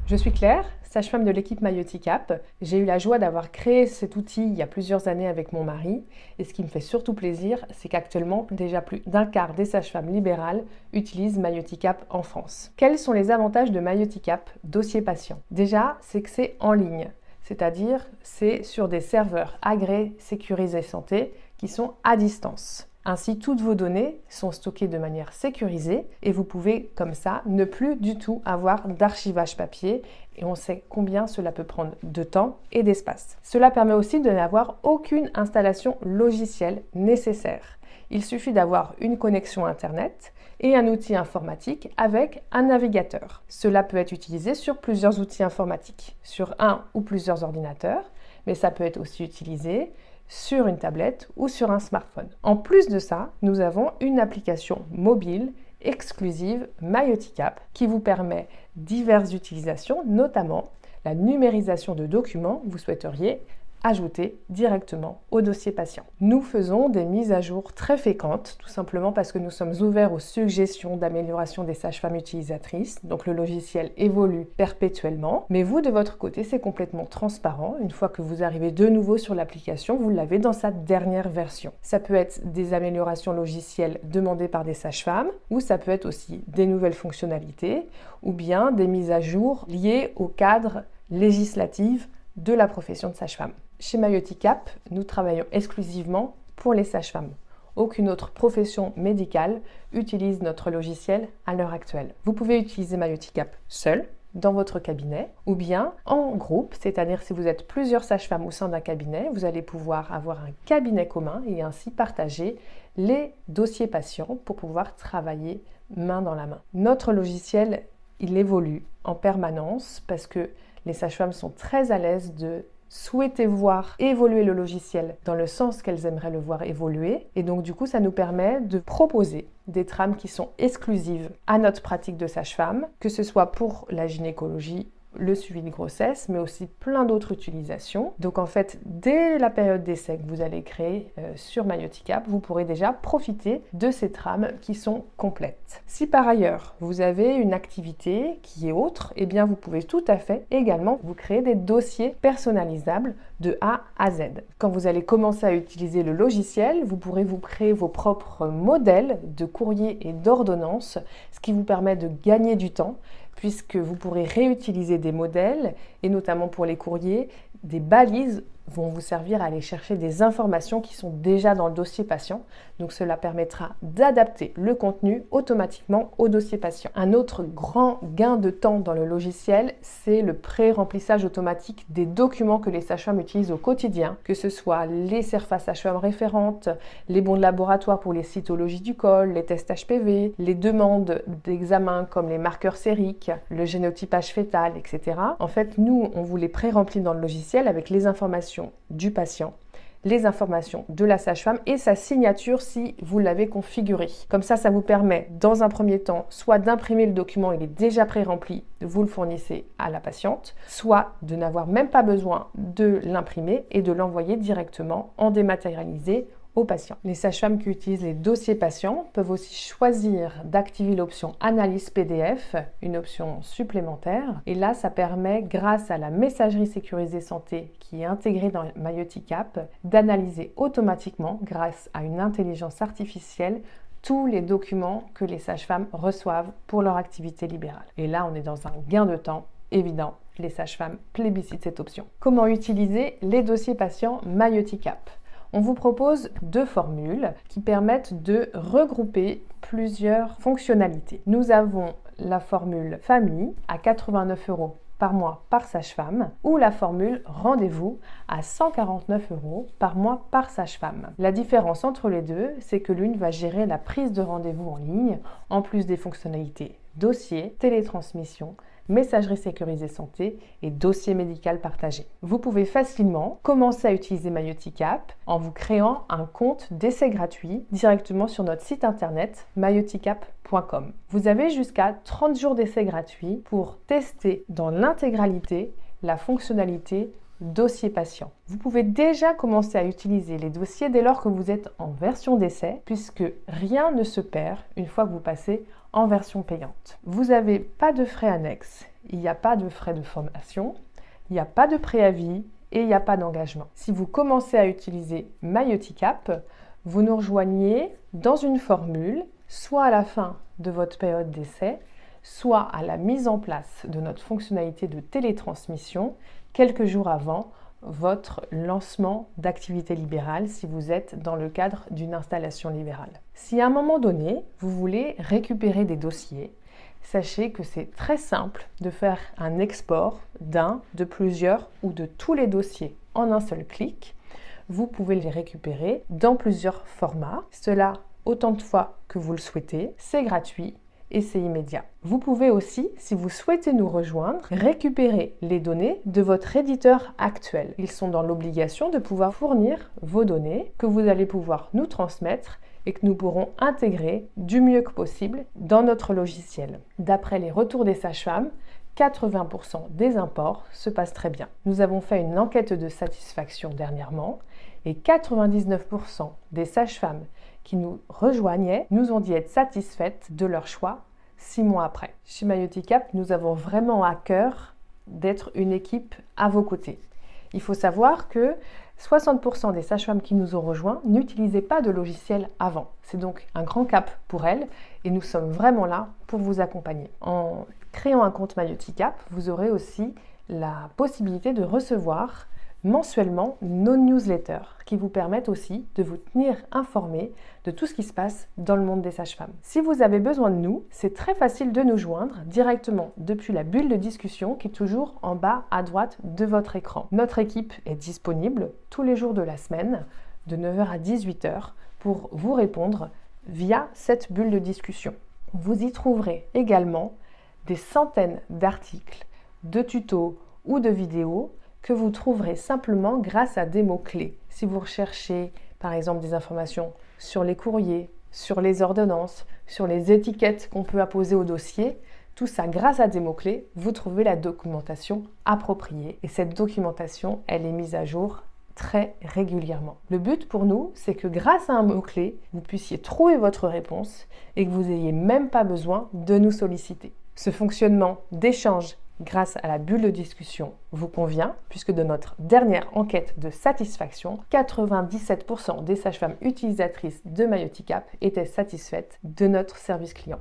Je suis Claire, sage-femme de l'équipe MyOtiCap. J'ai eu la joie d'avoir créé cet outil il y a plusieurs années avec mon mari. Et ce qui me fait surtout plaisir, c'est qu'actuellement, déjà plus d'un quart des sages-femmes libérales utilisent MyOtiCap en France. Quels sont les avantages de MyOtiCap dossier patient? Déjà, c'est que c'est en ligne, c'est-à-dire c'est sur des serveurs agréés sécurisés santé qui sont à distance. Ainsi, toutes vos données sont stockées de manière sécurisée et vous pouvez, comme ça, ne plus du tout avoir d'archivage papier et on sait combien cela peut prendre de temps et d'espace. Cela permet aussi de n'avoir aucune installation logicielle nécessaire. Il suffit d'avoir une connexion Internet et un outil informatique avec un navigateur. Cela peut être utilisé sur plusieurs outils informatiques, sur un ou plusieurs ordinateurs, mais ça peut être aussi utilisé sur une tablette ou sur un smartphone. En plus de ça, nous avons une application mobile exclusive MyOtiCap qui vous permet diverses utilisations, notamment la numérisation de documents que vous souhaiteriez ajouter directement au dossier patient. Nous faisons des mises à jour très fréquentes, tout simplement parce que nous sommes ouverts aux suggestions d'amélioration des sages-femmes utilisatrices, donc le logiciel évolue perpétuellement, mais vous de votre côté c'est complètement transparent. Une fois que vous arrivez de nouveau sur l'application, vous l'avez dans sa dernière version. Ça peut être des améliorations logicielles demandées par des sages-femmes, ou ça peut être aussi des nouvelles fonctionnalités, ou bien des mises à jour liées au cadre législatif de la profession de sage-femme. Chez MyOtiCap, nous travaillons exclusivement pour les sages-femmes. Aucune autre profession médicale utilise notre logiciel à l'heure actuelle. Vous pouvez utiliser MyOtiCap seul, dans votre cabinet, ou bien en groupe, c'est-à-dire si vous êtes plusieurs sages-femmes au sein d'un cabinet, vous allez pouvoir avoir un cabinet commun et ainsi partager les dossiers patients pour pouvoir travailler main dans la main. Notre logiciel, il évolue en permanence parce que les sages-femmes sont très à l'aise de souhaiter voir évoluer le logiciel dans le sens qu'elles aimeraient le voir évoluer. Et donc du coup, ça nous permet de proposer des trames qui sont exclusives à notre pratique de sage-femme, que ce soit pour la gynécologie, le suivi de grossesse, mais aussi plein d'autres utilisations. Donc en fait, dès la période d'essai que vous allez créer sur MyOtiCap, vous pourrez déjà profiter de ces trames qui sont complètes. Si par ailleurs, vous avez une activité qui est autre, eh bien vous pouvez tout à fait également vous créer des dossiers personnalisables de A à Z. Quand vous allez commencer à utiliser le logiciel, vous pourrez vous créer vos propres modèles de courrier et d'ordonnance, ce qui vous permet de gagner du temps, puisque vous pourrez réutiliser des modèles, et notamment pour les courriers, des balises vont vous servir à aller chercher des informations qui sont déjà dans le dossier patient. Donc cela permettra d'adapter le contenu automatiquement au dossier patient. Un autre grand gain de temps dans le logiciel, c'est le pré-remplissage automatique des documents que les sages-femmes utilisent au quotidien, que ce soit les CERFA sages-femmes référentes, les bons de laboratoire pour les cytologies du col, les tests HPV, les demandes d'examen comme les marqueurs sériques, le génotypage fœtal, etc. En fait, nous, on vous les pré-remplit dans le logiciel avec les informations du patient, les informations de la sage-femme et sa signature si vous l'avez configuré. Comme ça vous permet dans un premier temps soit d'imprimer le document, il est déjà pré-rempli, vous le fournissez à la patiente, soit de n'avoir même pas besoin de l'imprimer et de l'envoyer directement en dématérialisé aux patients. Les sages-femmes qui utilisent les dossiers patients peuvent aussi choisir d'activer l'option analyse PDF, une option supplémentaire. Et là, ça permet, grâce à la messagerie sécurisée santé qui est intégrée dans MyOtiCap, d'analyser automatiquement, grâce à une intelligence artificielle, tous les documents que les sages-femmes reçoivent pour leur activité libérale. Et là, on est dans un gain de temps évident. Les sages-femmes plébiscitent cette option. Comment utiliser les dossiers patients MyOtiCap ? On vous propose deux formules qui permettent de regrouper plusieurs fonctionnalités. Nous avons la formule famille à 89 € par mois par sage-femme ou la formule rendez-vous à 149 € par mois par sage-femme. La différence entre les deux, c'est que l'une va gérer la prise de rendez-vous en ligne, en plus des fonctionnalités dossier, télétransmission, messagerie sécurisée santé et dossier médical partagé. Vous pouvez facilement commencer à utiliser MyOtiCap en vous créant un compte d'essai gratuit directement sur notre site internet myoticap.com. Vous avez jusqu'à 30 jours d'essai gratuit pour tester dans l'intégralité la fonctionnalité dossier patient. Vous pouvez déjà commencer à utiliser les dossiers dès lors que vous êtes en version d'essai, puisque rien ne se perd une fois que vous passez en version payante. Vous n'avez pas de frais annexes, il n'y a pas de frais de formation, il n'y a pas de préavis et il n'y a pas d'engagement. Si vous commencez à utiliser MyEuticap, vous nous rejoignez dans une formule, soit à la fin de votre période d'essai, soit à la mise en place de notre fonctionnalité de télétransmission quelques jours avant votre lancement d'activité libérale si vous êtes dans le cadre d'une installation libérale. Si à un moment donné, vous voulez récupérer des dossiers, sachez que c'est très simple de faire un export d'un, de plusieurs ou de tous les dossiers en un seul clic. Vous pouvez les récupérer dans plusieurs formats, cela autant de fois que vous le souhaitez, c'est gratuit et c'est immédiat. Vous pouvez aussi, si vous souhaitez nous rejoindre, récupérer les données de votre éditeur actuel. Ils sont dans l'obligation de pouvoir fournir vos données que vous allez pouvoir nous transmettre et que nous pourrons intégrer du mieux que possible dans notre logiciel. D'après les retours des sages-femmes, 80% des imports se passent très bien. Nous avons fait une enquête de satisfaction dernièrement et 99% des sages-femmes qui nous rejoignaient nous ont dit être satisfaites de leur choix 6 mois après. Chez MyEuticap, nous avons vraiment à cœur d'être une équipe à vos côtés. Il faut savoir que 60% des sages-femmes qui nous ont rejoints n'utilisaient pas de logiciel avant. C'est donc un grand cap pour elles et nous sommes vraiment là pour vous accompagner. En créant un compte MyEuticap, vous aurez aussi la possibilité de recevoir mensuellement nos newsletters qui vous permettent aussi de vous tenir informé de tout ce qui se passe dans le monde des sages-femmes. Si vous avez besoin de nous, c'est très facile de nous joindre directement depuis la bulle de discussion qui est toujours en bas à droite de votre écran. Notre équipe est disponible tous les jours de la semaine de 9h à 18h pour vous répondre via cette bulle de discussion. Vous y trouverez également des centaines d'articles, de tutos ou de vidéos que vous trouverez simplement grâce à des mots-clés. Si vous recherchez par exemple des informations sur les courriers, sur les ordonnances, sur les étiquettes qu'on peut apposer au dossier, tout ça grâce à des mots-clés, vous trouvez la documentation appropriée. Et cette documentation, elle est mise à jour très régulièrement. Le but pour nous, c'est que grâce à un mot-clé, vous puissiez trouver votre réponse et que vous n'ayez même pas besoin de nous solliciter. Ce fonctionnement d'échange grâce à la bulle de discussion vous convient, puisque de notre dernière enquête de satisfaction, 97% des sages-femmes utilisatrices de MyEuticap étaient satisfaites de notre service client.